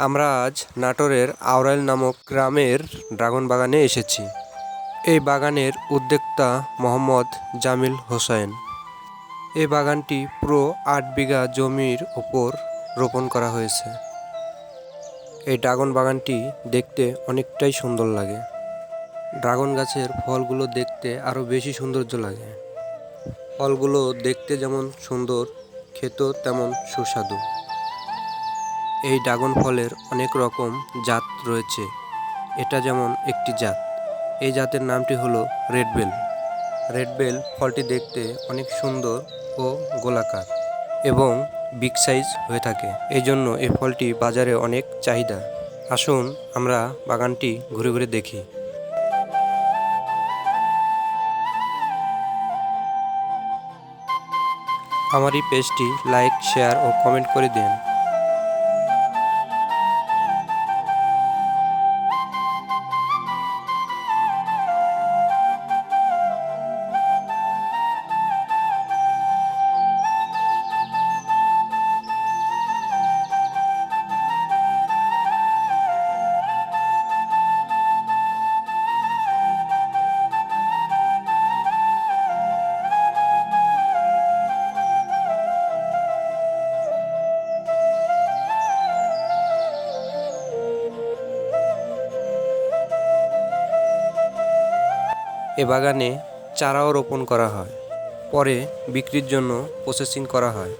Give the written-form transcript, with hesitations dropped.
আমরা আজ নাটোরের আওরাইল নামক গ্রামের ড্রাগন বাগানে এসেছি। এই বাগানের উদ্যোক্তা মোহাম্মদ জামিল হোসেন। এই বাগানটি পুরো ৮ বিঘা জমির ওপর রোপণ করা হয়েছে। এই ড্রাগন বাগানটি দেখতে অনেকটাই সুন্দর লাগে। ড্রাগন গাছের ফলগুলো দেখতে আরও বেশি সৌন্দর্য লাগে। ফলগুলো দেখতে যেমন সুন্দর, খেতেও তেমন সুস্বাদু। এই ড্রাগন ফলের অনেক রকম জাত রয়েছে। এটা যেমন একটি জাত। এই জাতের নামটি হলো রেড বেল। রেড বেল ফলটি দেখতে অনেক সুন্দর ও গোলাকার এবং বিগ সাইজ হয়ে থাকে। এই জন্য এই ফলটি বাজারে অনেক চাহিদা। আসুন আমরা বাগানটি ঘুরে ঘুরে দেখি। আমার এই পেজটি লাইক, শেয়ার ও কমেন্ট করে দিন। এ বাগানে চারাও রোপণ করা হয়, পরে বিক্রির জন্য প্রসেসিং করা হয়।